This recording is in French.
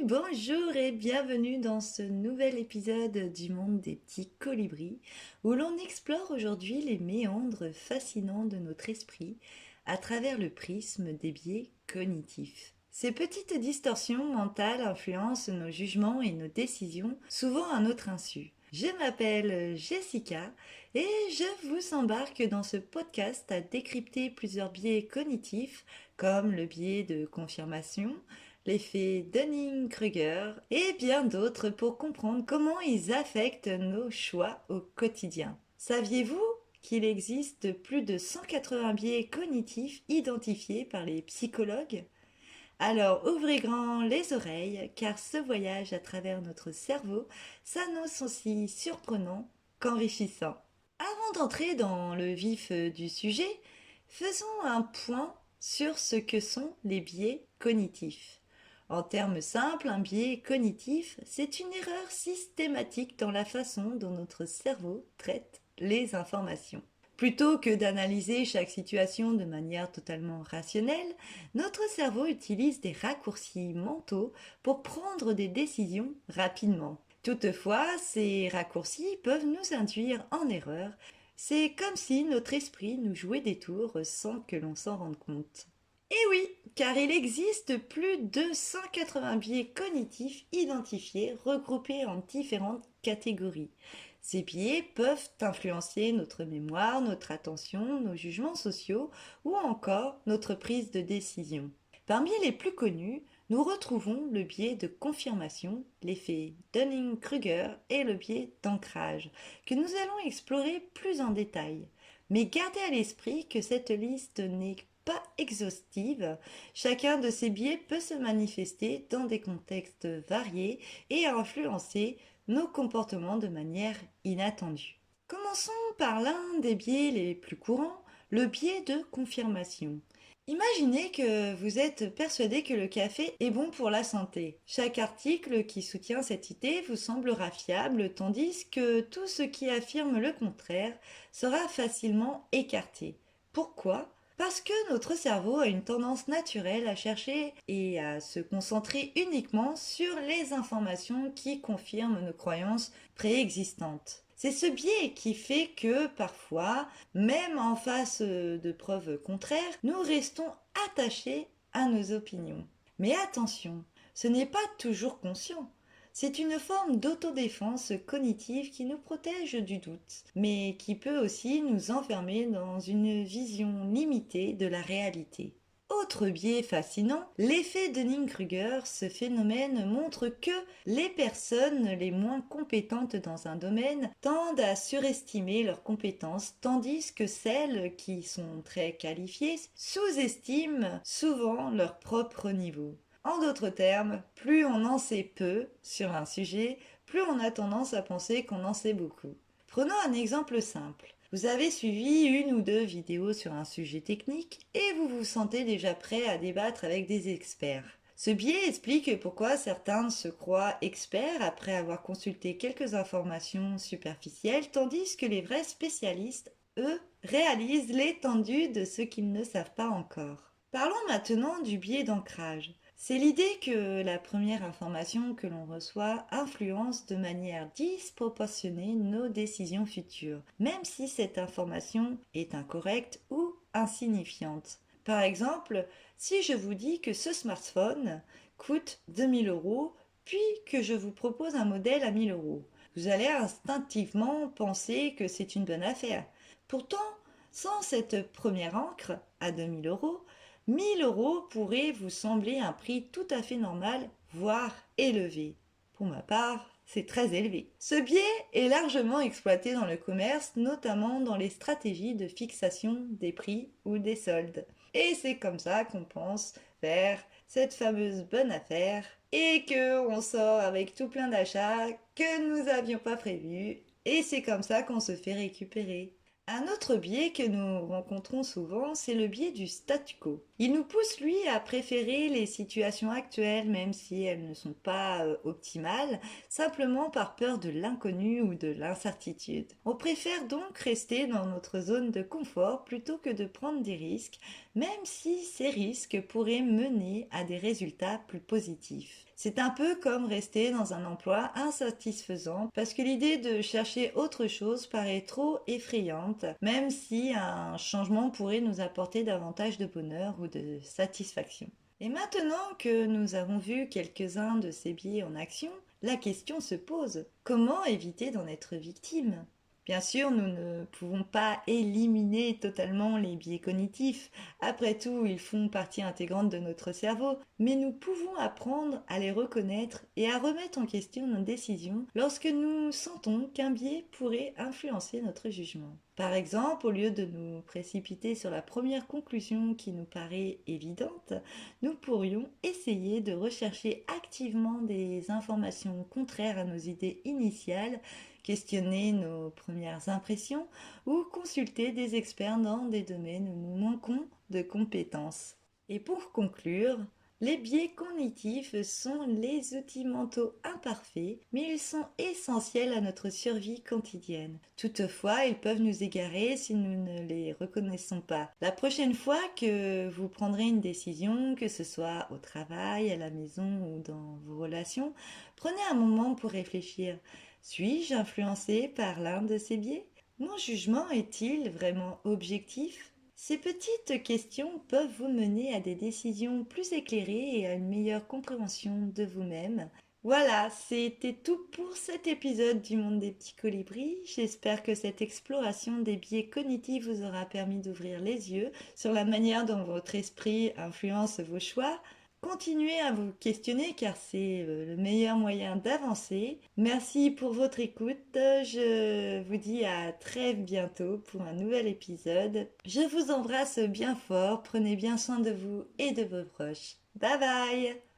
bonjour et bienvenue dans ce nouvel épisode du monde des petits colibris où l'on explore aujourd'hui les méandres fascinants de notre esprit à travers le prisme des biais cognitifs. Ces petites distorsions mentales influencent nos jugements et nos décisions, souvent à notre insu. Je m'appelle Jessica et je vous embarque dans ce podcast à décrypter plusieurs biais cognitifs comme le biais de confirmation, l'effet Dunning-Kruger et bien d'autres pour comprendre comment ils affectent nos choix au quotidien. Saviez-vous qu'il existe plus de 180 biais cognitifs identifiés par les psychologues? Alors ouvrez grand les oreilles car ce voyage à travers notre cerveau s'annonce aussi surprenant qu'enrichissant. Avant d'entrer dans le vif du sujet, faisons un point sur ce que sont les biais cognitifs. En termes simples, un biais cognitif, c'est une erreur systématique dans la façon dont notre cerveau traite les informations. Plutôt que d'analyser chaque situation de manière totalement rationnelle, notre cerveau utilise des raccourcis mentaux pour prendre des décisions rapidement. Toutefois, ces raccourcis peuvent nous induire en erreur. C'est comme si notre esprit nous jouait des tours sans que l'on s'en rende compte. Et oui, car il existe plus de 180 biais cognitifs identifiés, regroupés en différentes catégories. Ces biais peuvent influencer notre mémoire, notre attention, nos jugements sociaux ou encore notre prise de décision. Parmi les plus connus, nous retrouvons le biais de confirmation, l'effet Dunning-Kruger et le biais d'ancrage, que nous allons explorer plus en détail. Mais gardez à l'esprit que cette liste n'est pas exhaustive. Chacun de ces biais peut se manifester dans des contextes variés et influencer nos comportements de manière inattendue. Commençons par l'un des biais les plus courants, le biais de confirmation. Imaginez que vous êtes persuadé que le café est bon pour la santé. Chaque article qui soutient cette idée vous semblera fiable, tandis que tout ce qui affirme le contraire sera facilement écarté. Pourquoi ? Parce que notre cerveau a une tendance naturelle à chercher et à se concentrer uniquement sur les informations qui confirment nos croyances préexistantes. C'est ce biais qui fait que parfois, même en face de preuves contraires, nous restons attachés à nos opinions. Mais attention, ce n'est pas toujours conscient. C'est une forme d'autodéfense cognitive qui nous protège du doute, mais qui peut aussi nous enfermer dans une vision limitée de la réalité. Autre biais fascinant, l'effet Dunning-Kruger. Ce phénomène montre que les personnes les moins compétentes dans un domaine tendent à surestimer leurs compétences, tandis que celles qui sont très qualifiées sous-estiment souvent leur propre niveau. En d'autres termes, plus on en sait peu sur un sujet, plus on a tendance à penser qu'on en sait beaucoup. Prenons un exemple simple. Vous avez suivi une ou deux vidéos sur un sujet technique et vous vous sentez déjà prêt à débattre avec des experts. Ce biais explique pourquoi certains se croient experts après avoir consulté quelques informations superficielles, tandis que les vrais spécialistes, eux, réalisent l'étendue de ce qu'ils ne savent pas encore. Parlons maintenant du biais d'ancrage. C'est l'idée que la première information que l'on reçoit influence de manière disproportionnée nos décisions futures, même si cette information est incorrecte ou insignifiante. Par exemple, si je vous dis que ce smartphone coûte 2000 euros, puis que je vous propose un modèle à 1000 euros, vous allez instinctivement penser que c'est une bonne affaire. Pourtant, sans cette première encre à 2000 euros, 1000 euros pourrait vous sembler un prix tout à fait normal, voire élevé. Pour ma part, c'est très élevé. Ce biais est largement exploité dans le commerce, notamment dans les stratégies de fixation des prix ou des soldes. Et c'est comme ça qu'on pense faire cette fameuse bonne affaire et qu'on sort avec tout plein d'achats que nous n'avions pas prévus. Et c'est comme ça qu'on se fait récupérer. Un autre biais que nous rencontrons souvent, c'est le biais du statu quo. Il nous pousse, lui, à préférer les situations actuelles, même si elles ne sont pas optimales, simplement par peur de l'inconnu ou de l'incertitude. On préfère donc rester dans notre zone de confort plutôt que de prendre des risques, même si ces risques pourraient mener à des résultats plus positifs. C'est un peu comme rester dans un emploi insatisfaisant parce que l'idée de chercher autre chose paraît trop effrayante, même si un changement pourrait nous apporter davantage de bonheur ou de satisfaction. Et maintenant que nous avons vu quelques-uns de ces biais en action, la question se pose, comment éviter d'en être victime? Bien sûr, nous ne pouvons pas éliminer totalement les biais cognitifs. Après tout, ils font partie intégrante de notre cerveau, mais nous pouvons apprendre à les reconnaître et à remettre en question nos décisions lorsque nous sentons qu'un biais pourrait influencer notre jugement. Par exemple, au lieu de nous précipiter sur la première conclusion qui nous paraît évidente, nous pourrions essayer de rechercher activement des informations contraires à nos idées initiales, questionner nos premières impressions ou consulter des experts dans des domaines où nous manquons de compétences. Et pour conclure, les biais cognitifs sont les outils mentaux imparfaits, mais ils sont essentiels à notre survie quotidienne. Toutefois, ils peuvent nous égarer si nous ne les reconnaissons pas. La prochaine fois que vous prendrez une décision, que ce soit au travail, à la maison ou dans vos relations, prenez un moment pour réfléchir. Suis-je influencé par l'un de ces biais? Mon jugement est-il vraiment objectif? Ces petites questions peuvent vous mener à des décisions plus éclairées et à une meilleure compréhension de vous-même. Voilà, c'était tout pour cet épisode du monde des petits colibris. J'espère que cette exploration des biais cognitifs vous aura permis d'ouvrir les yeux sur la manière dont votre esprit influence vos choix. Continuez à vous questionner car c'est le meilleur moyen d'avancer. Merci pour votre écoute. Je vous dis à très bientôt pour un nouvel épisode. Je vous embrasse bien fort. Prenez bien soin de vous et de vos proches. Bye bye!